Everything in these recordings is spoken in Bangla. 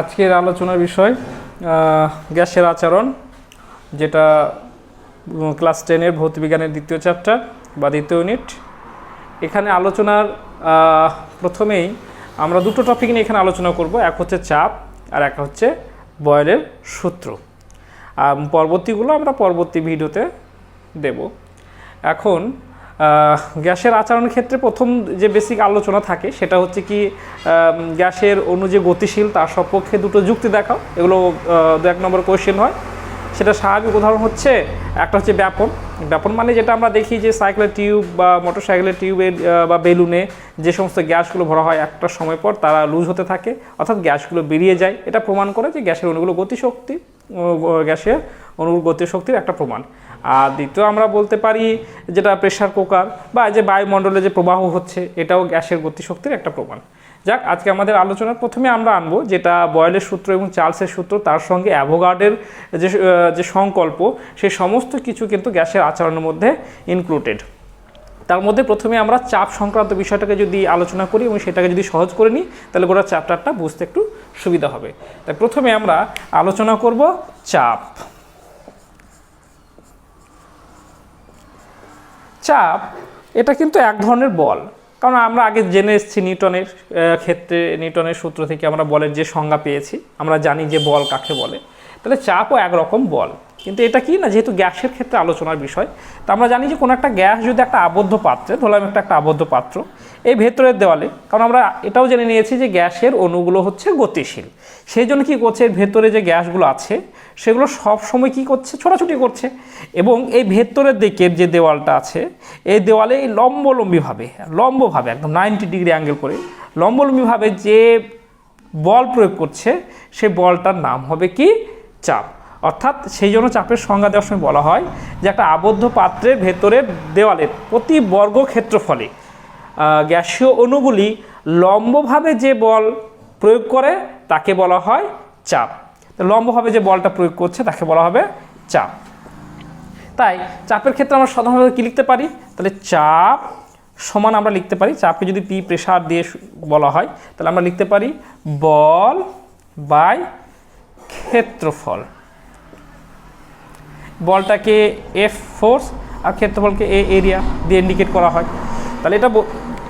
আজকের আলোচনার বিষয় গ্যাসের আচরণ, যেটা ক্লাস 10-এর ভৌতবিজ্ঞানের দ্বিতীয় চ্যাপ্টার বা দ্বিতীয় ইউনিট। এখানে আলোচনার প্রথমেই আমরা দুটো টপিক নিয়ে এখানে আলোচনা করব, এক হচ্ছে চাপ আর এক হচ্ছে বয়েলের সূত্র। পরবর্তীগুলো আমরা পরবর্তী ভিডিওতে দেব। এখন গ্যাসের আচরণের ক্ষেত্রে প্রথম যে বেসিক আলোচনা থাকে সেটা হচ্ছে কি গ্যাসের অণু যে গতিশীল তার সপক্ষে দুটো যুক্তি দেখাও। এগুলো 1 নম্বর কোয়েশ্চেন হয়। সেটা স্বাভাবিক উদাহরণ হচ্ছে একটা হচ্ছে ব্যাপন। ব্যাপন মানে যেটা আমরা দেখি যে সাইকেলের টিউব বা মোটর সাইকেলের টিউবের বা বেলুনে যে সমস্ত গ্যাসগুলো ভরা হয় একটা সময় পর তারা লুজ হতে থাকে, অর্থাৎ গ্যাসগুলো বেরিয়ে যায়। এটা প্রমাণ করে যে গ্যাসের অণুগুলো গ্যাসের অণুর গতিশক্তির একটা প্রমাণ। আর দ্বিতীয় আমরা বলতে পারি যেটা প্রেসার কুকার বা যে বায়ুমণ্ডলে যে প্রবাহ হচ্ছে, এটাও গ্যাসের গতিশক্তির একটা প্রমাণ। যাক, আজকে আমাদের আলোচনার প্রথমে আমরা আনবো যেটা বয়েলের সূত্র এবং চার্লসের সূত্র, তার সঙ্গে অ্যাভোগাড্রোর যে সংকল্প, সেই সমস্ত কিছু কিন্তু গ্যাসের আচরণের মধ্যে ইনক্লুডেড। তার মধ্যে প্রথমে আমরা চাপ সংক্রান্ত বিষয়টাকে যদি আলোচনা করি এবং সেটাকে যদি সহজ করে নিই, তাহলে গোটা চ্যাপ্টারটা বুঝতে একটু সুবিধা হবে। তাই প্রথমে আমরা আলোচনা করব চাপ। চাপ এটা কিন্তু এক ধরনের বল, কারণ আমরা আগে জেনে এসেছি নিউটনের ক্ষেত্রে, নিউটনের সূত্র থেকে আমরা বলের যে সংজ্ঞা পেয়েছি, আমরা জানি যে বল কাকে বলে। তাহলে চাপও একরকম বল, কিন্তু এটা কি না, যেহেতু গ্যাসের ক্ষেত্রে আলোচনার বিষয়, তো আমরা জানি যে কোনো একটা গ্যাস যদি একটা আবদ্ধ পাত্রে, ধরলাম একটা আবদ্ধ পাত্র, এই ভেতরের দেওয়ালে, কারণ আমরা এটাও জেনে নিয়েছি যে গ্যাসের অণুগুলো হচ্ছে গতিশীল, সেই জন্য কী করছে, এর ভেতরে যে গ্যাসগুলো আছে সেগুলো সব সময় কী করছে, ছোটাছুটি করছে। এবং এই ভেতরের দিকের যে দেওয়ালটা আছে, এই দেওয়ালে লম্বভাবে একদম 90 ডিগ্রি অ্যাঙ্গেল করে লম্বভাবে যে বল প্রয়োগ করছে, সেই বলটার নাম হবে কি, চাপ। অর্থাৎ সেই জন্য চাপের সংজ্ঞা দেওয়ার সময় বলা হয় যে একটা আবদ্ধ পাত্রের ভেতরের দেওয়ালের প্রতি বর্গ ক্ষেত্রফলে গ্যাসীয় অণুগুলি লম্বভাবে যে বল প্রয়োগ করে তাকে বলা হয় চাপ। লম্বভাবে যে বলটা প্রয়োগ করছে তাকে বলা হবে চাপ। তাই চাপের ক্ষেত্রে আমরা সাধারণভাবে কী লিখতে পারি, তাহলে চাপ সমান আমরা লিখতে পারি, চাপকে যদি পি প্রেসার দিয়ে বলা হয় তাহলে আমরা লিখতে পারি বল বাই ক্ষেত্রফল। বলটাকে এফ ফোর্স আর ক্ষেত্রফলকে এ এরিয়া দিয়ে ইন্ডিকেট করা হয়। তাহলে এটা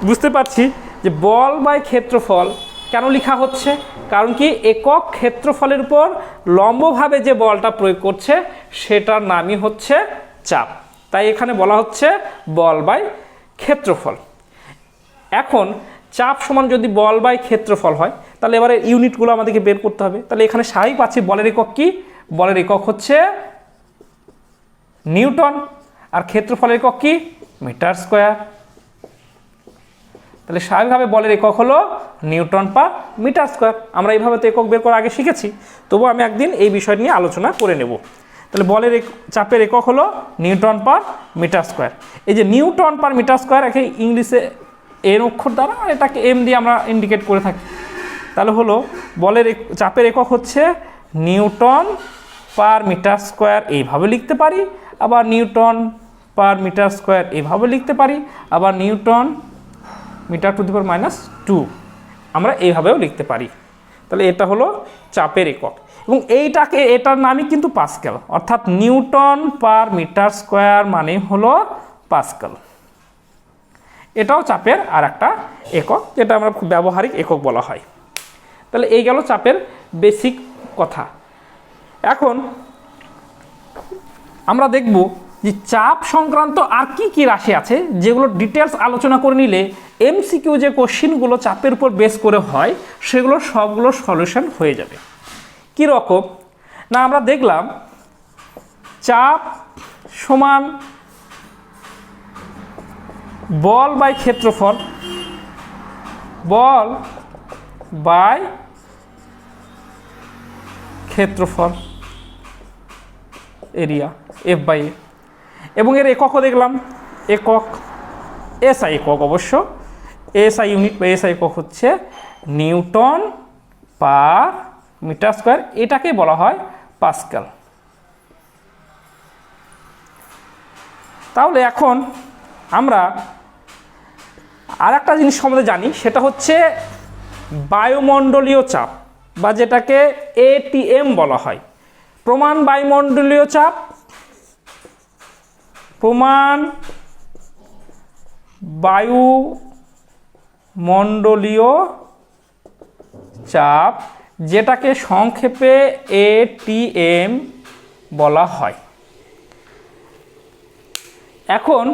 বুঝতে পারছি যে বল বাই ক্ষেত্রফল কেন লেখা হচ্ছে, কারণ কি একক ক্ষেত্রফলের উপর লম্বভাবে যে বলটা প্রয়োগ করছে সেটার নামই হচ্ছে চাপ। তাই এখানে বলা হচ্ছে বল বাই ক্ষেত্রফল। এখন চাপ সমান যদি বল বাই ক্ষেত্রফল হয়, তাহলে এবারে ইউনিটগুলো আমাদেরকে বের করতে হবে। তাহলে এখানে স্বাভাবিক পাচ্ছি বলের একক কি, বলের একক হচ্ছে নিউটন, আর ক্ষেত্রফলের একক কি, মিটার স্কোয়ার। তাহলে স্বাভাবিকভাবে বলের একক হলো নিউটন পার মিটার স্কোয়ার। আমরা এইভাবে তো একক বের করা আগে শিখেছি, তবু আমি একদিন এই বিষয় নিয়ে আলোচনা করে নেব। তাহলে বলের চাপের একক হলো নিউটন পার মিটার স্কোয়ার। এই যে নিউটন পার মিটার স্কোয়ার, একে ইংলিশে এর অক্ষর দ্বারা, আর এটাকে এম দিয়ে আমরা ইন্ডিকেট করে থাকি। তাহলে হলো বলের চাপের একক হচ্ছে নিউটন পার মিটার স্কোয়ার, এইভাবে লিখতে পারি। আবার নিউটন পার মিটার স্কোয়ার এইভাবে লিখতে পারি। আবার নিউটন মিটার টু দি পাওয়ার -2 আমরা এইভাবেও লিখতে পারি। তাহলে এটা হলো চাপের একক, এবং এটার নামই কিন্তু পাস্কেল, অর্থাৎ নিউটন পার মিটার স্কোয়ার মানে হলো পাস্কেল। এটাও চাপের আর একটা একক, যেটা আমরা খুব ব্যবহারিক একক বলা হয়। তাহলে এই গেল চাপের বেসিক কথা। এখন আমরা দেখব যে চাপ সংক্রান্ত আর কি কি রাশি আছে, যেগুলো ডিটেলস আলোচনা করে নিলে এমসিকিউ যে কোশ্চিনগুলো চাপের উপর বেস করে হয় সেগুলো সবগুলো সলিউশন হয়ে যাবে। কি রকম না, আমরা দেখলাম চাপ সমান বল বাই ক্ষেত্রফল, বল বাই ক্ষেত্রফল এরিয়া এফ বাই এ, এবং এর এককও দেখলাম, একক এসআই একক, অবশ্য এসআই ইউনিট বা এসআই একক হচ্ছে নিউটন পার মিটার স্কোয়ার, এটাকে বলা হয় পাস্কেল। তাহলে এখন আমরা আর একটা জিনিস সম্বন্ধে জানি, সেটা হচ্ছে বায়ুমণ্ডলীয় চাপ। বা যেটাকে এটিএম বলা হয়, প্রমাণ বায়ুমণ্ডলীয় চাপ, প্রমাণ বায়ুমণ্ডলীয় চাপ, যেটাকে সংক্ষেপে এটিএম বলা হয়। এখন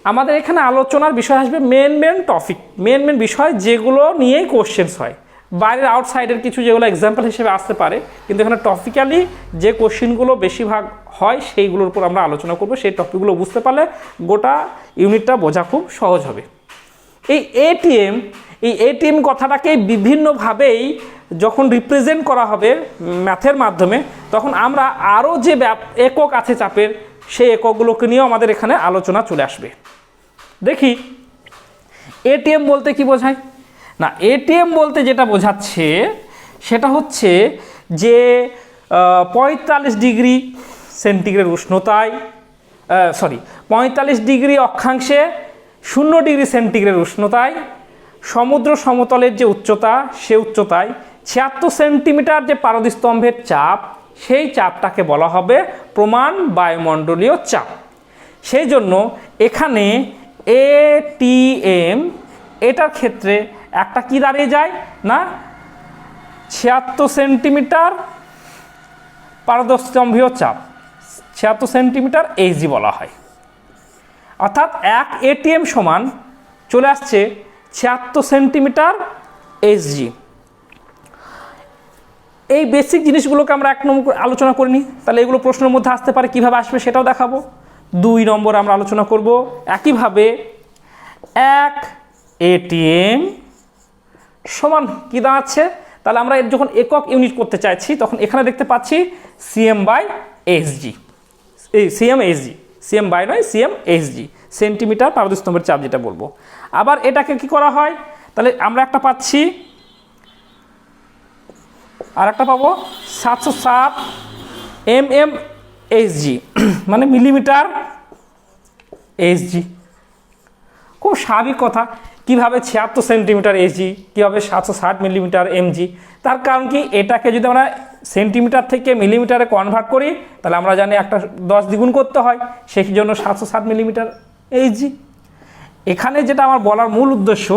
আমাদের এখানে আলোচনার বিষয় আসবে মেন টপিক, মেন বিষয় যেগুলো নিয়েই কোশ্চেন্স হয়। বাইরের আউটসাইডের কিছু যেগুলো এক্সাম্পল হিসেবে আসতে পারে, কিন্তু এখানে টপিক্যালি যে কোশ্চেনগুলো বেশিরভাগ হয় সেইগুলোর উপর আমরা আলোচনা করব। সেই টপিকগুলো বুঝতে পারলে গোটা ইউনিটটা বোঝা খুব সহজ হবে। এই এটিএম কথাটাকে বিভিন্নভাবেই যখন রিপ্রেজেন্ট করা হবে ম্যাথের মাধ্যমে, তখন আমরা আরও যে একক আছে চাপের, সেই এককগুলোকে নিয়েও আমাদের এখানে আলোচনা চলে আসবে। দেখি এটিএম বলতে কি বোঝায় না। এটিএম বলতে যেটা বোঝাচ্ছে সেটা হচ্ছে যে 45 ডিগ্রি সেন্টিগ্রেড উষ্ণতায় 45 ডিগ্রি অক্ষাংশে 0 ডিগ্রি সেন্টিগ্রেড উষ্ণতায় সমুদ্র সমতলের যে উচ্চতা, সে উচ্চতায় 76 সেন্টিমিটার যে পারদস্তম্ভের চাপ, সেই চাপটাকে বলা হবে প্রমাণ বায়ুমণ্ডলীয় চাপ। সেই জন্য এখানে এটিএম এটার ক্ষেত্রে একটা কি দাঁড়িয়ে যায় না, 76 সেন্টিমিটার পারদস্তম্ভীয় চাপ, 76 সেন্টিমিটার এইচজি বলা হয়। অর্থাৎ এক এটিএম সমান চলে আসছে 76 সেন্টিমিটার এইচজি। এই বেসিক জিনিসগুলোকে আমরা 1 নম্বর আলোচনা করে নিই, তাহলে এগুলো প্রশ্নের মধ্যে আসতে পারে, কীভাবে আসবে সেটাও দেখাবো। 2 নম্বর আমরা আলোচনা করব একইভাবে এক এটিএম সমান কী দাঁড়াচ্ছে, তাহলে আমরা এর যখন একক ইউনিট করতে চাইছি তখন এখানে দেখতে পাচ্ছি সিএম/এইচজি, এই সিএম বাই নয় সিএম/এইচজি, সেন্টিমিটার পারদস্তম্ভের চাপ যেটা বলবো। আবার এটাকে কি করা হয়, তাহলে আমরা একটা পাচ্ছি, আর একটা পাবো 707 mmHg, মানে মিলিমিটার এইচজি। খুব স্বাভাবিক কথা, কীভাবে 76 সেন্টিমিটার এইচজি, কীভাবে 760 মিলিমিটার এমজি। তার কারণ কি, এটাকে যদি আমরা সেন্টিমিটার থেকে মিলিমিটারে কনভার্ট করি তাহলে আমরা জানি একটা 10 দ্বিগুণ করতে হয়, সেই জন্য 760 মিলিমিটার এইচজি। এখানে যেটা আমার বলার মূল উদ্দেশ্য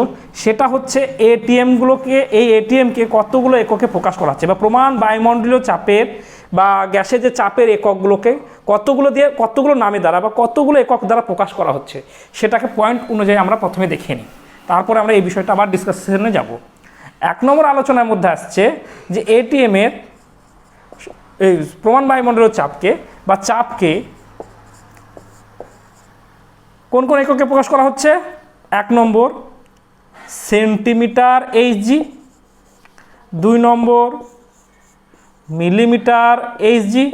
সেটা হচ্ছে এই এটিএমকে কতগুলো এককে প্রকাশ করা হচ্ছে, বা প্রমাণ বায়ুমণ্ডলীয় চাপের বা গ্যাসের যে চাপের এককগুলোকে কতগুলো নামে দ্বারা বা কতগুলো একক দ্বারা প্রকাশ করা হচ্ছে, সেটাকে পয়েন্ট অনুযায়ী আমরা প্রথমে দেখে নিই, তারপরে আমরা এই বিষয়টা আবার ডিসকাশনে যাব। 1 নম্বর আলোচনার মধ্যে আসছে যে এটিএমের এই প্রমাণ বায়ুমণ্ডলীয় চাপকে বা চাপকে কোন কোন এককে প্রকাশ করা হচ্ছে। 1 নম্বর সেন্টিমিটার এইচজি, 2 নম্বর মিলিমিটার এইচজি,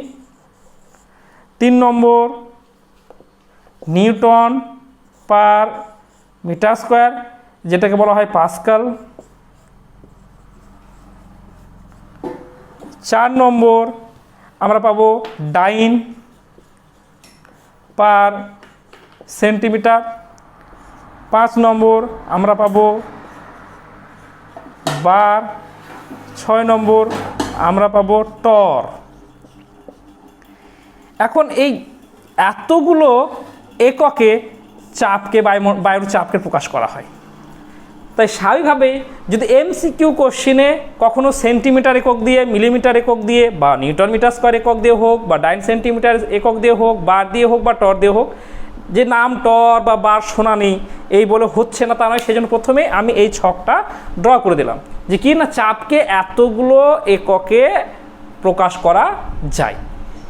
3 নম্বর নিউটন পার মিটার স্কোয়ার, যেটাকে বলা হয় পাস্কাল, 4 নম্বর আমরা পাবো ডাইন পার সেন্টিমিটার, 5 নম্বর আমরা পাবো বার, 6 নম্বর আমরা পাবো টর। এখন এই এতগুলো এককে চাপকে বায়ুর চাপকে প্রকাশ করা হয়, তাই স্বাভাবিকভাবে যদি এমসিকিউ কোশ্চেনে কখনো সেন্টিমিটার একক দিয়ে, মিলিমিটার একক দিয়ে, বা নিউটন মিটার স্কোয়ার একক দিয়ে হোক, বা ডাইন সেন্টিমিটার একক দিয়ে হোক, বার দিয়ে হোক, বা টর দিয়ে হোক, যে নাম টর বা বার শোনা নেই এই বলে হচ্ছে না তা নয়, সেই জন্য প্রথমে আমি এই ছকটা ড্র করে দিলাম যে কি না, চাপকে এতগুলো এককে প্রকাশ করা যায়।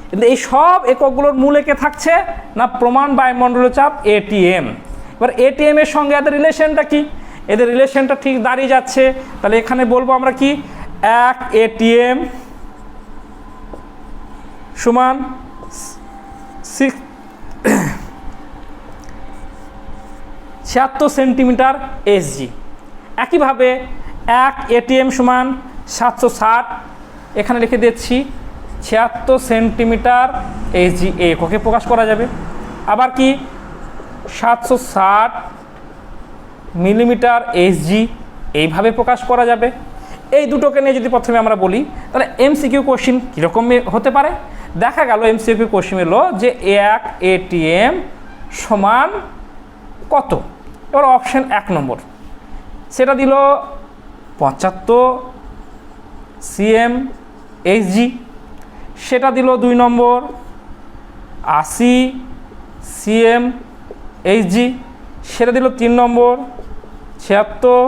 কিন্তু এই সব এককগুলোর মূল একে থাকছে না প্রমাণ বায়ুমণ্ডলীয় চাপ এটিএম। এবার এটিএম এর সঙ্গে এদের রিলেশনটা কি, এদের রিলেশনটা ঠিক দাঁড়িয়ে যাচ্ছে। তাহলে এখানে বলবো আমরা কি, এক এটিএম সমান 76 সেন্টিমিটার এইচজি। একইভাবে এক এটিএম সমান 760, এখানে লিখে দিচ্ছি 76 সেন্টিমিটার এইচজি, এই এককে প্রকাশ করা যাবে। আবার কি 760 মিলিমিটার এইচজি, এইভাবে প্রকাশ করা যাবে। এই দুটোকে নিয়ে যদি প্রথমে আমরা বলি, তাহলে এমসিকিউ কোশ্চিন কীরকম হতে পারে? দেখা গেল এমসিকিউ কোশ্চিন এলো যে 1 ATM সমান কত। এবার অপশান 1 নম্বর সেটা দিল 75 CM/HG, সেটা দিল 2 নম্বর 80 CM/HG, সেটা দিল 3 নম্বর 76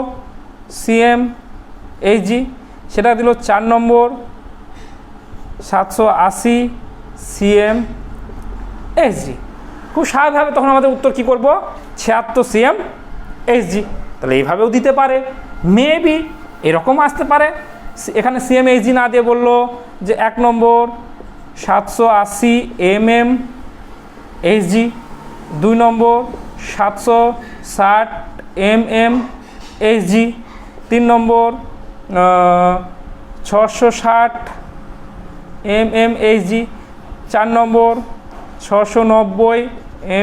CM/HG, সেটা দিল 4 নম্বর 780 CM/HG। খুব স্বাভাবিকভাবে তখন আমাদের উত্তর কী করব? 76 CM/HG। তাহলে এইভাবেও দিতে পারে, মেবি এরকম আসতে পারে। এখানে CM/HG না দিয়ে বললো যে 1 নম্বর 780 mm/HG, 2 নম্বর 760 mm/HG, 3 নম্বর 660 mm/HG, 4 নম্বর 690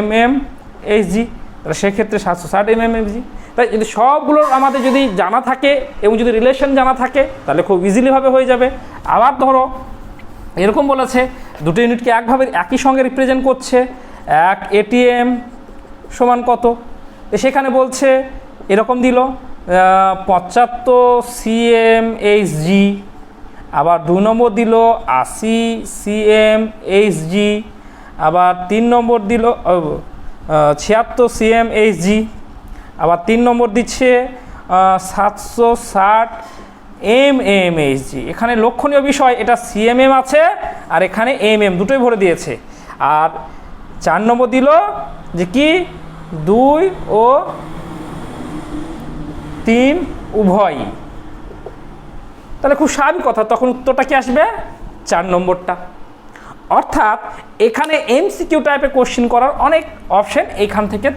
mm/HG। তাহলে সেক্ষেত্রে 760 mm/HG। তাই যদি সবগুলোর আমাদের যদি জানা থাকে এবং যদি রিলেশন জানা থাকে তাহলে খুব ইজিলিভাবে হয়ে যাবে। আবার ধরো এরকম বলেছে দুটো ইউনিটকে একই সঙ্গে রিপ্রেজেন্ট করছে, 1 ATM সমান কত, সেখানে বলছে এরকম দিল 75 CM/HG, আবার 2 নম্বর দিল 80 CM/HG, আবার 3 নম্বর দিল 76 CM/HG, আবার 3 নম্বর দিচ্ছে 760 mm/HG। এখানে লক্ষণীয় বিষয় এটা CMM আছে আর এখানে MM দুটোই ভরে দিয়েছে। আর 4 নম্বর দিল যে কি 2 ও 3 উভয়ই। তাহলে খুব স্বাভাবিক কথা, তখন উত্তরটা কি আসবে? 4 নম্বরটা। অর্থাৎ এখানে এমসিকিউ টাইপের কোশ্চেন করার অনেক অপশন এইখান থেকে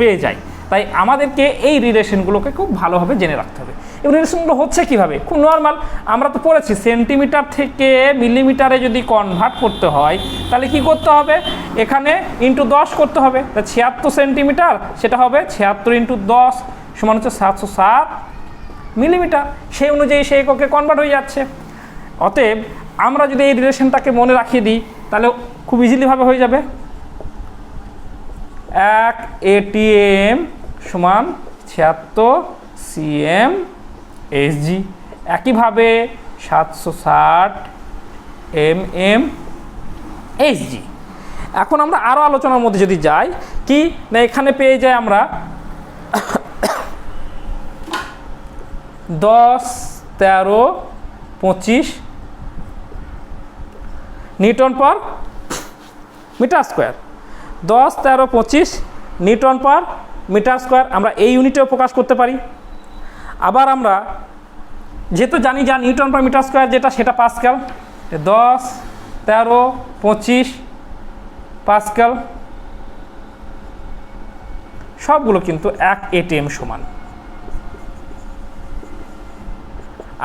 পেয়ে যায়। তাই আমাদেরকে এই রিলেশনগুলোকে খুব ভালোভাবে জেনে রাখতে হবে। এবং রিলেশনগুলো হচ্ছে কীভাবে? খুব নর্মাল, আমরা তো পড়েছি সেন্টিমিটার থেকে মিলিমিটারে যদি কনভার্ট করতে হয় তাহলে কি করতে হবে? এখানে ইন্টু 10 করতে হবে। তা 76 সেন্টিমিটার সেটা হবে 76 × 10 সমান হচ্ছে 760 মিলিমিটার। সেই অনুযায়ী সেই এককে কনভার্ট হয়ে যাচ্ছে। অতএব আমরা যদি এই রিলেশনটাকে মনে রাখিয়ে দিই তাহলে খুব ইজিলিভাবে হয়ে যাবে। 1 ATM সমান 76 CM/HG, একইভাবে 760 mm/HG। এখন আমরা আরও আলোচনার মধ্যে যদি যাই, কি না এখানে পেয়ে যাই আমরা 10, 13, 25 newton per metre square. 10, 13, 25 newton per metre square আমরা এই ইউনিটেও প্রকাশ করতে পারি। আবার আমরা যেহেতু জানি যা নিউটন পার মিটার স্কোয়ার যেটা সেটা পাস্কাল, 10, 13, 25 পাস্কাল সবগুলো কিন্তু 1 ATM সমান।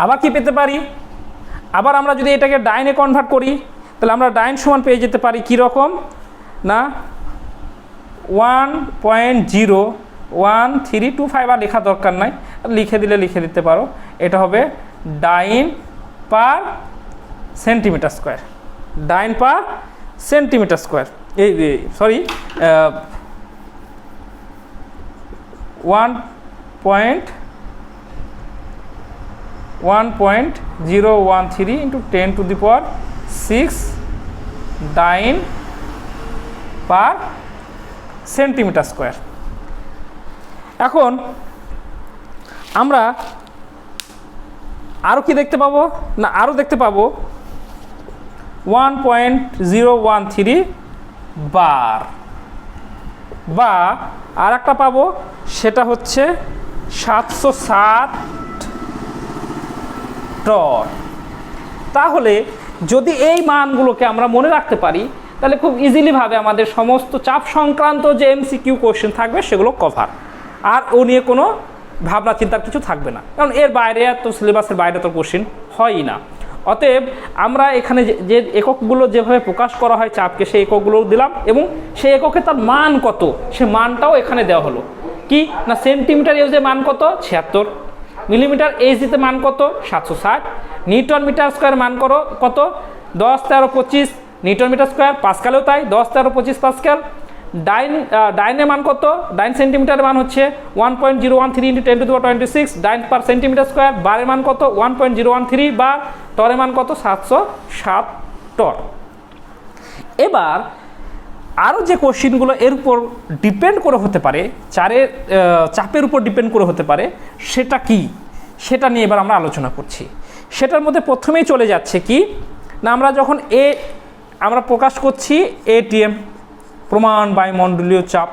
আবার কি পেতে পারি? আবার আমরা যদি এটাকে ডাইনে কনভার্ট করি তাহলে আমরা ডাইন সমান পেয়ে যেতে পারি কীরকম না 1.01325 আর লেখা দরকার নাই, লিখে দিতে পারো। এটা হবে ডাইন পার সেন্টিমিটার স্কোয়ার, ডাইন পার সেন্টিমিটার স্কোয়ার। এই সরি 1.013 × 10⁶ ডাইন পার সেন্টিমিটার স্কোয়ার। এখন আমরা আরও কি দেখতে পাবো না, আরও দেখতে পাবো 1.013 বার, বা আর একটা পাবো সেটা হচ্ছে 760 টর। তাহলে যদি এই মানগুলোকে আমরা মনে রাখতে পারি তাহলে খুব ইজিলিভাবে আমাদের সমস্ত চাপ সংক্রান্ত যে এমসিকিউ কোশ্চেন থাকবে সেগুলো কভার, আর ও নিয়ে কোনো ভাবনা চিন্তার কিছু থাকবে না, কারণ এর বাইরে তো সিলেবাসের বাইরে তো কোশ্চেন হয়ই না। অতএব আমরা এখানে যে এককগুলো যেভাবে প্রকাশ করা হয় চাপকে সেই এককগুলো দিলাম, এবং সেই এককে তার মান কত সে মানটাও এখানে দেওয়া হলো। কি না সেন্টিমিটার ইউজে মান কত 76, মিলিমিটার এইচজিতে মান কত 760, নিউটন মিটার স্কোয়ার মান করো কত 10 13 25 নিউটন মিটার স্কোয়ার, পাস্কালেও তাই 10 13 25 পাস্কাল। ডাইনের মান কত, ডাইন সেন্টিমিটারের মান হচ্ছে 1.013 × 10⁻26 ডাইন পার সেন্টিমিটার স্কোয়ার। বারের মান কত 1.013 বার, টরের মান কত 707 টর। এবার আরও যে কোশ্চিনগুলো এর উপর ডিপেন্ড করে হতে পারে, চাপের উপর ডিপেন্ড করে হতে পারে, সেটা কি সেটা নিয়ে এবার আমরা আলোচনা করছি। সেটার মধ্যে প্রথমেই চলে যাচ্ছে কি না, আমরা যখন আমরা প্রকাশ করছি এটিএম, প্রমাণ বায়ুমণ্ডলীয় চাপ।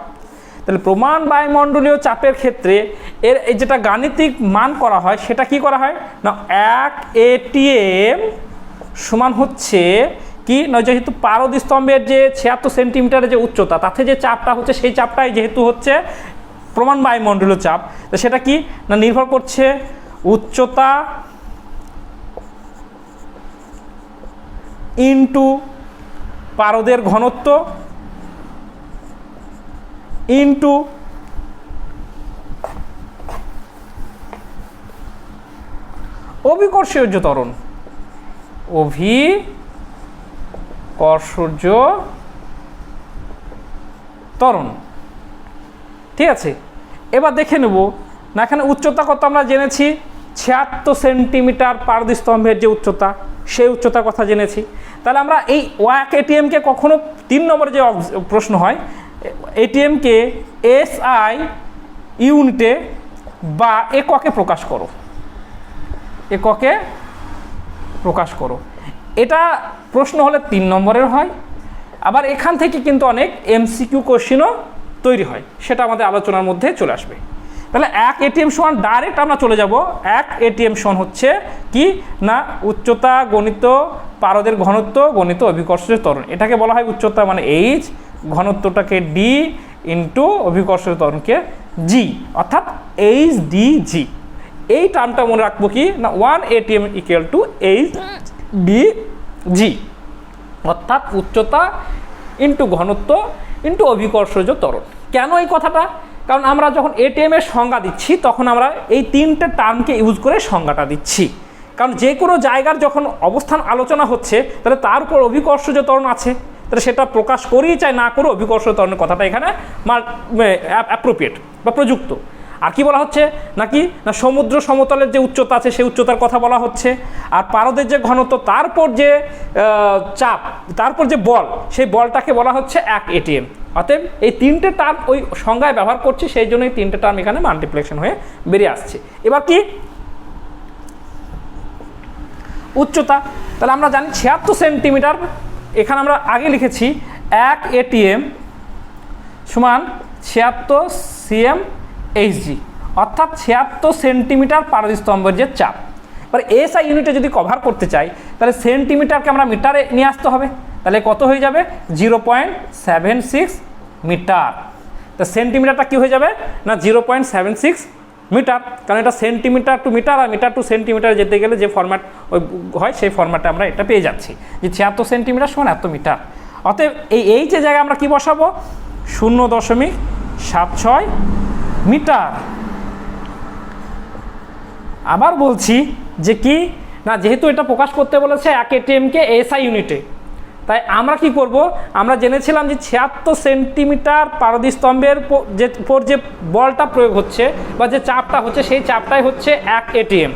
তাহলে প্রমাণ বায়ুমণ্ডলীয় চাপের ক্ষেত্রে এর যেটা গাণিতিক মান করা হয় সেটা কি করা হয় না, 1 ATM সমান হচ্ছে কি না, যেহেতু পারদ স্তম্ভের যে 76 সেন্টিমিটারের যে উচ্চতা, তাতে যে চাপটা হচ্ছে সেই চাপটাই যেহেতু হচ্ছে প্রমাণ বায়ুমণ্ডলীয় চাপ, তো সেটা কি না নির্ভর করছে উচ্চতা ইনটু পারদের ঘনত্ব ইনটু অভিকর্ষীয় ত্বরণ, অভিকর্ষজ ত্বরণ। ঠিক আছে, এবার দেখে নেব না, এখানে উচ্চতা কত আমরা জেনেছি 76 সেন্টিমিটার পারদস্তম্ভের যে উচ্চতা, সেই উচ্চতার কথা জেনেছি। তাহলে আমরা এই 1 ATMকে কখনো 3 নম্বরে যে প্রশ্ন হয়, এটিএমকে SI ইউনিটে বা এককে প্রকাশ করো, এককে প্রকাশ করো, এটা প্রশ্ন হলে 3 নম্বরের হয়। আবার এখান থেকে কিন্তু অনেক MCQ কোশ্চেনও তৈরি হয়, সেটা আমাদের আলোচনার মধ্যে চলে আসবে। তাহলে 1 ATM সমান ডাইরেক্ট আমরা চলে যাব, 1 ATM সমান হচ্ছে কি না উচ্চতা গণিত পারদের ঘনত্ব গণিত অভিকর্ষজ ত্বরণ। এটাকে বলা হয় উচ্চতা মানে H, ঘনত্বটাকে D ইন্টু অভিকর্ষজ ত্বরণকে G, অর্থাৎ HDG। এই টার্মটা মনে রাখবো কি না 1 ATM = HDG, অর্থাৎ উচ্চতা ইন্টু ঘনত্ব ইন্টু অভিকর্ষজ ত্বরণ। কেন এই কথাটা? কারণ আমরা যখন এটিএম এর সংজ্ঞা দিচ্ছি তখন আমরা এই 3টে টার্মকে ইউজ করে সংজ্ঞাটা দিচ্ছি। কারণ যে কোনো জায়গার যখন অবস্থান আলোচনা হচ্ছে তাহলে তার উপর অভিকর্ষজ ত্বরণ আছে, তাহলে সেটা প্রকাশ করেই চাই না করে অভিকর্ষজ ত্বরণের কথাটা এখানে অ্যাপ্রোপ্রিয়েট বা প্রযুক্ত। আর কি বলা হচ্ছে নাকি না সমুদ্র সমতলের যে উচ্চতা আছে সেই উচ্চতার কথা বলা হচ্ছে, আর পারদের যে ঘনত্ব, তারপর যে চাপ, তারপর যে বল, সেই বলটাকে বলা হচ্ছে 1 ATM। অতএব এই 3টে টার্ম ওই সংজ্ঞায় ব্যবহার করছি, সেই জন্য এই 3টে টার্ম এখানে মাল্টিপ্লিকেশন হয়ে বেরিয়ে আসছে। এবার কি উচ্চতা, তাহলে আমরা জানি 76 সেন্টিমিটার, এখানে আমরা আগে লিখেছি 1 ATM সমান 76 cm/Hg, অর্থাৎ 76 সেন্টিমিটার পারদস্তম্ভের যে চাপ। এবার SI ইউনিটে যদি কভার করতে চাই তাহলে সেন্টিমিটারকে আমরা মিটারে নিয়ে আসতে হবে, তাহলে কত হয়ে যাবে 0.76 মিটার। তা সেন্টিমিটারটা কি হয়ে যাবে না 0.76 মিটার, কারণ এটা সেন্টিমিটার টু মিটার আর মিটার টু সেন্টিমিটার যেতে গেলে যে ফরম্যাট হয় সেই ফরম্যাটে আমরা এটা পেয়ে যাচ্ছি যে 76 সেন্টিমিটার সমান এত মিটার। অতএব এই যে জায়গায় আমরা কি বসাবো 0.76 মিটার। আবার বলছি যে কি না যেহেতু এটা প্রকাশ করতে বলেছে 1 ATMকে SI ইউনিটে, তাই আমরা কি করব, আমরা জেনেছিলাম যে 76 সেন্টিমিটার পারদস্তম্ভের উপর যে বলটা প্রয়োগ হচ্ছে বা যে চাপটা হচ্ছে সেই চাপটাই হচ্ছে 1 ATM।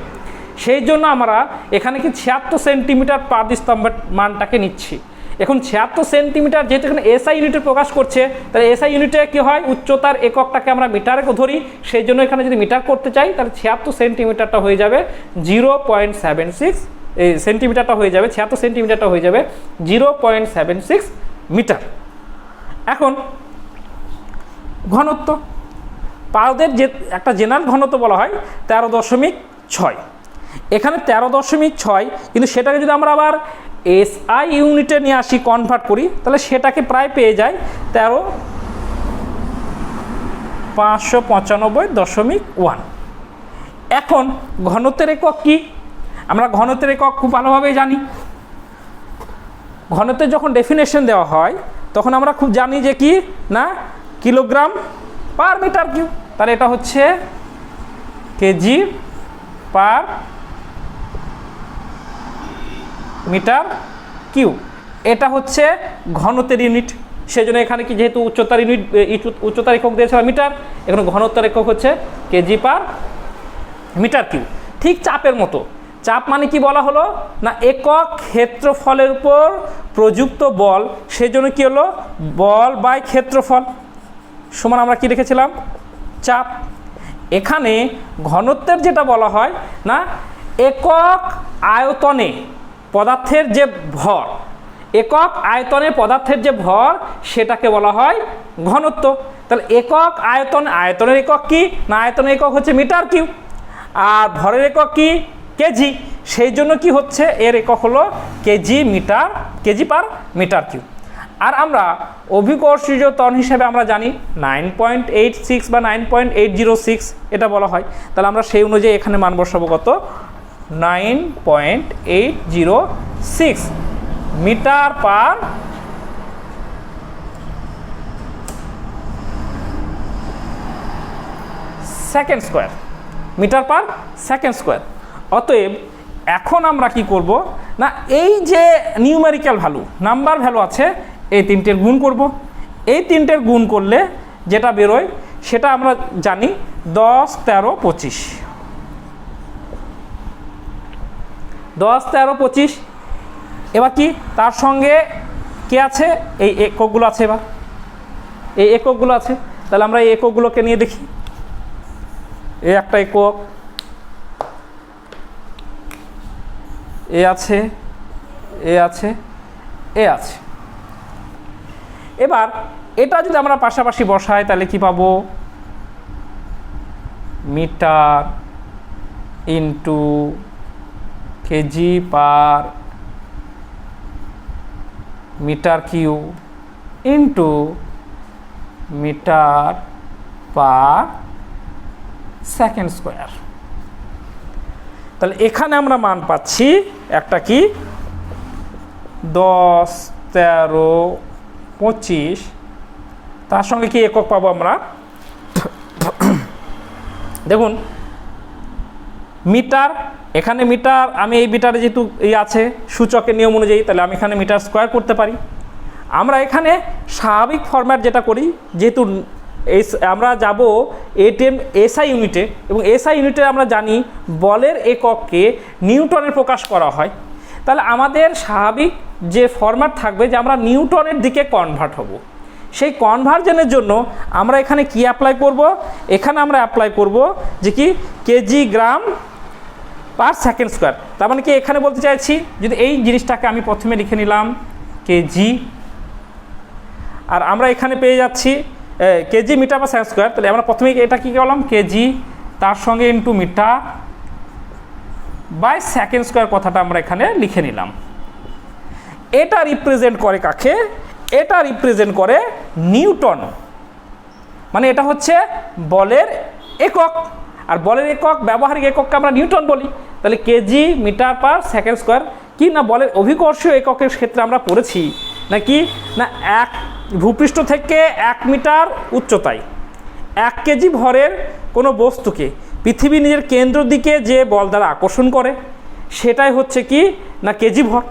সেই জন্য আমরা এখানে কি 76 সেন্টিমিটার পারদস্তম্ভের মানটাকে নিচ্ছি। এখন 76 সেন্টিমিটার যেহেতু এখানে SI ইউনিটে প্রকাশ করছে, তাহলে SI ইউনিটে কি হয় উচ্চতার এককটাকে আমরা মিটারে ধরি, সেই জন্য এখানে যদি মিটার করতে চাই তাহলে 76 সেন্টিমিটারটা হয়ে যাবে 0.76 সেন্টিমিটারটা হয়ে যাবে 76 সেন্টিমিটারটা হয়ে যাবে 0.76 মিটার। এখন ঘনত্ব, পারদের যে একটা জেনারেল ঘনত্ব বলা হয় 13.6, এখানে 13.6, কিন্তু সেটাকে যদি আমরা আবার SI ইউনিটে নিয়ে আসি কনভার্ট করি তাহলে সেটাকে প্রায় পেয়ে যায় 13,595.1। এখন ঘনত্বের একক কি, আমরা ঘনত্বের একক খুব ভালোভাবেই জানি। ঘনত্বের যখন ডেফিনেশন দেওয়া হয় তখন আমরা খুব জানি যে কি না কিলোগ্রাম পার মিটার কিউব, তাহলে এটা হচ্ছে কেজি পার মিটার কিউ। এটা হচ্ছে ঘনত্বের ইউনিট, সেজন্য এখানে কি যেহেতু উচ্চতার ইউনিট উচ্চতার একক দিয়েছিলাম মিটার, এখানে ঘনত্বের একক হচ্ছে কেজি পার মিটার কিউ। ঠিক চাপের মতো, চাপ মানে কি বলা হলো না একক ক্ষেত্রফলের উপর প্রযুক্ত বল, সেজন্য কি হলো বল বাই ক্ষেত্রফল সমান আমরা কি রেখেছিলাম চাপ। এখানে ঘনত্বের যেটা বলা হয় না একক আয়তনে পদার্থের যে ভর, একক আয়তনে পদার্থের যে ভর সেটাকে বলা হয় ঘনত্ব। তাহলে একক আয়তনের একক কি না আয়তনের একক হচ্ছে মিটার কিউ, আর ভরের একক কি কেজি, সেই জন্য কি হচ্ছে এর একক হলো কেজি পার মিটার কিউ। আর আমরা অভিকর্ষীয় ত্বরণ হিসেবে আমরা জানি 9.86 বা 9.806 এটা বলা হয়। তাহলে আমরা সেই অনুযায়ী এখানে মান বসাবো কত 9.806 metre per second square, metre per second square. অতএব এখন আমরা কি করব না এই যে নিউমেরিক্যাল ভ্যালু নাম্বার ভ্যালু আছে এই তিনটের গুণ করব। এই তিনটের গুণ করলে যেটা বেরোয় সেটা আমরা জানি 10, 13, 25। 10, 13, 25। এবার কি তার সঙ্গে কে আছে এই এককগুলো আছে, এবার এই এককগুলো আছে। তাহলে আমরা এই এককগুলোকে নিয়ে দেখি। এই একটা একক, এ আছে, এ আছে, এ আছে। এবার এটা যদি আমরা পাশাপাশি বসাই তাহলে কি পাবো metre into KG per metre cube into metre per second square. তাহলে এখানে আমরা মান পাচ্ছি একটা কি 10, 13, 25, তার সঙ্গে কি একক পাবো আমরা দেখুন মিটার, এখানে মিটার আমি এই মিটারে যেহেতু আছে সূচকের নিয়ম অনুযায়ী তাহলে আমি এখানে মিটার স্কোয়ার করতে পারি। আমরা এখানে স্বাভাবিক ফরম্যাট যেটা করি যেহেতু আমরা যাব এটিএম এসআই ইউনিটে, এবং এসআই ইউনিটে আমরা জানি বলের একককে নিউটনে প্রকাশ করা হয়। তাহলে আমাদের স্বাভাবিক যে ফরম্যাট থাকবে যে আমরা নিউটনের দিকে কনভার্ট হব। সেই কনভার্জনের জন্য আমরা এখানে কি অ্যাপ্লাই করব, এখানে আমরা অ্যাপ্লাই করব যে কি কেজি গ্রাম পার সেকেন্ড স্কোয়ার। তার মানে কি এখানে বলতে চাইছি যদি এই জিনিসটাকে আমি প্রথমে লিখে নিলাম কেজি, আর আমরা এখানে পেয়ে যাচ্ছি KG metre per second square. তাহলে আমরা প্রথমে এটা কী করলাম কেজি তার সঙ্গে into metre by second square কথাটা আমরা এখানে লিখে নিলাম। এটা রিপ্রেজেন্ট করে কাকে, এটা রিপ্রেজেন্ট করে নিউটন, মানে এটা হচ্ছে বলের একক, আর বলের একক ব্যবহারিক একককে আমরা নিউটন বলি। তাহলে KG metre per second square কি না বলের অভিকর্ষীয় এককের ক্ষেত্রে আমরা পড়েছি নাকি না এক ভূপৃষ্ঠ থেকে 1 মিটার উচ্চতায় 1 কেজি ভরের কোনো বস্তুকে পৃথিবী নিজের কেন্দ্র দিকে যে বল দ্বারা আকর্ষণ করে সেটাই হচ্ছে কি না কেজি ভর।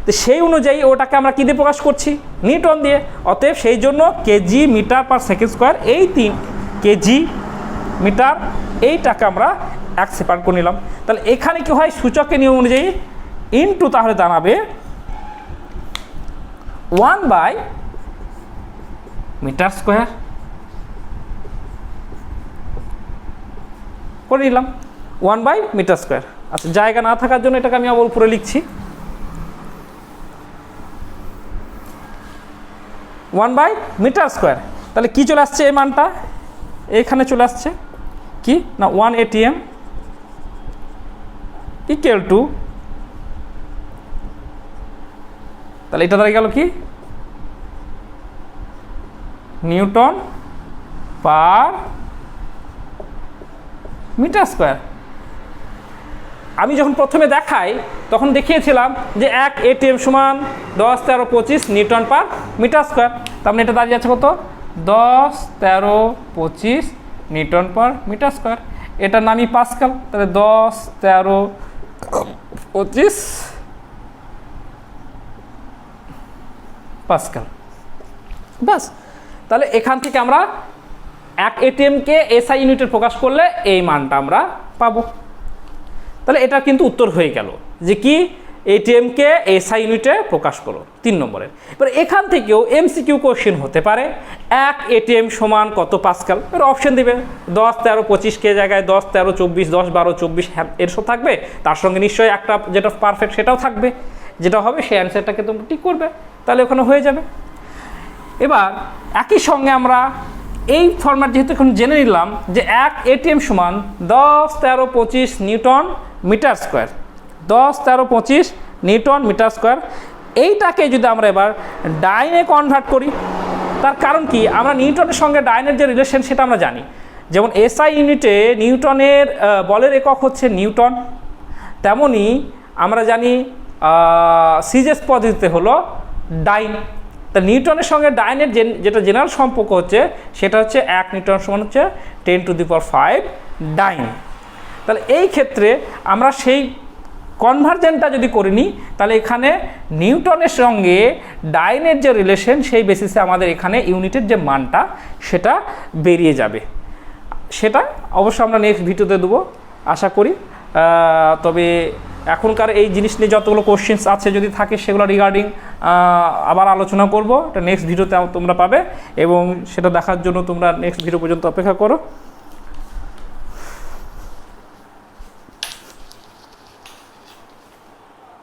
তো সেই অনুযায়ী ওটাকে আমরা কী দিয়ে প্রকাশ করছি নিউটন দিয়ে। অতএব সেই জন্য KG metre per second square এই 3 কেজি মিটার এইটাকে আমরা এক সেপারেট করে নিলাম। তাহলে এখানে কি হয় সূচকের নিয়ম অনুযায়ী ইনটু তাহলে দাঁড়াবে 1 বাই মিটার স্কোয়ার করে নিলাম 1 বাই মিটার স্কোয়ার। আচ্ছা জায়গা না থাকার জন্য এটাকে আমি আবার উপরে লিখছি 1 বাই মিটার স্কোয়ার। তাহলে কি চলে আসছে এই মানটা এখানে চলে আসছে কি না 1 ATM ইকুয়াল টু, তাহলে এটা দাঁড়িয়ে গেল কি নিউটন পার মিটার স্কোয়ার। আমি যখন প্রথমে দেখাই তখন দেখিয়েছিলাম যে 1 ATM সমান 10, 13, 25 নিউটন পার মিটার স্কোয়ার। তার মানে এটা দাঁড়িয়ে যাচ্ছে কত 10, 13, 25 নিউটন পার মিটার স্কোয়ার। এটার নামই পাস্কাল, তাহলে 10, 13, 25 পাস্কাল। বাস, তাহলে এখান থেকে আমরা 1 ATM-কে SI ইউনিটে প্রকাশ করলে এই মানটা আমরা পাবো। তাহলে এটা কিন্তু উত্তর হয়ে গেল যে কি ATM-কে SI ইউনিটে প্রকাশ করো 3 নম্বরের। এবার এখান থেকেও MCQ কোশ্চেন হতে পারে 1 ATM সমান কত পাস্কাল, এর অপশন দিবে 10, 13, 25 কে জায়গায় 10, 13, 24, 10, 12, 24 এর সব থাকবে, তার সঙ্গে নিশ্চয়ই একটা যেটা পারফেক্ট সেটাও থাকবে, যেটা হবে সেই অ্যান্সারটাকে তোমরা ঠিক করবে, তাহলে ওখানে হয়ে যাবে। এবার একই সঙ্গে আমরা এই ফরম্যাট যেহেতু এখন জেনে নিলাম যে 1 ATM সমান 10, 13, 25 newton metre square, 10, 13, 25 newton metre square, এইটাকে যদি আমরা এবার ডাইনে কনভার্ট করি, তার কারণ কি আমরা নিউটনের সঙ্গে ডাইনের যে রিলেশন সেটা আমরা জানি। যেমন SI ইউনিটে নিউটনের বলের একক হচ্ছে নিউটন, তেমনি আমরা জানি সিজেস পদ্ধতিতে হলো ডাইন। তা নিউটনের সঙ্গে ডাইনের যেটা জেনারেল সম্পর্ক হচ্ছে সেটা হচ্ছে 1 নিউটন সমান হচ্ছে 10⁵ ডাইন। তাহলে এই ক্ষেত্রে আমরা সেই কনভার্জেন্টটা যদি করে নিই, তাহলে এখানে নিউটনের সঙ্গে ডাইনের যে রিলেশন সেই বেসিসে আমাদের এখানে ইউনিটের যে মানটা সেটা বেরিয়ে যাবে। সেটা অবশ্য আমরা নেক্সট ভিডিওতে দেবো আশা করি। তবে এখনকার এই জিনিস নিয়ে যতগুলো কোশ্চেন্স আছে যদি থাকে সেগুলো রিগার্ডিং আবার আলোচনা করব, এটা নেক্সট ভিডিওতে তোমরা পাবে, এবং সেটা দেখার জন্য তোমরা নেক্সট ভিডিও পর্যন্ত অপেক্ষা করো।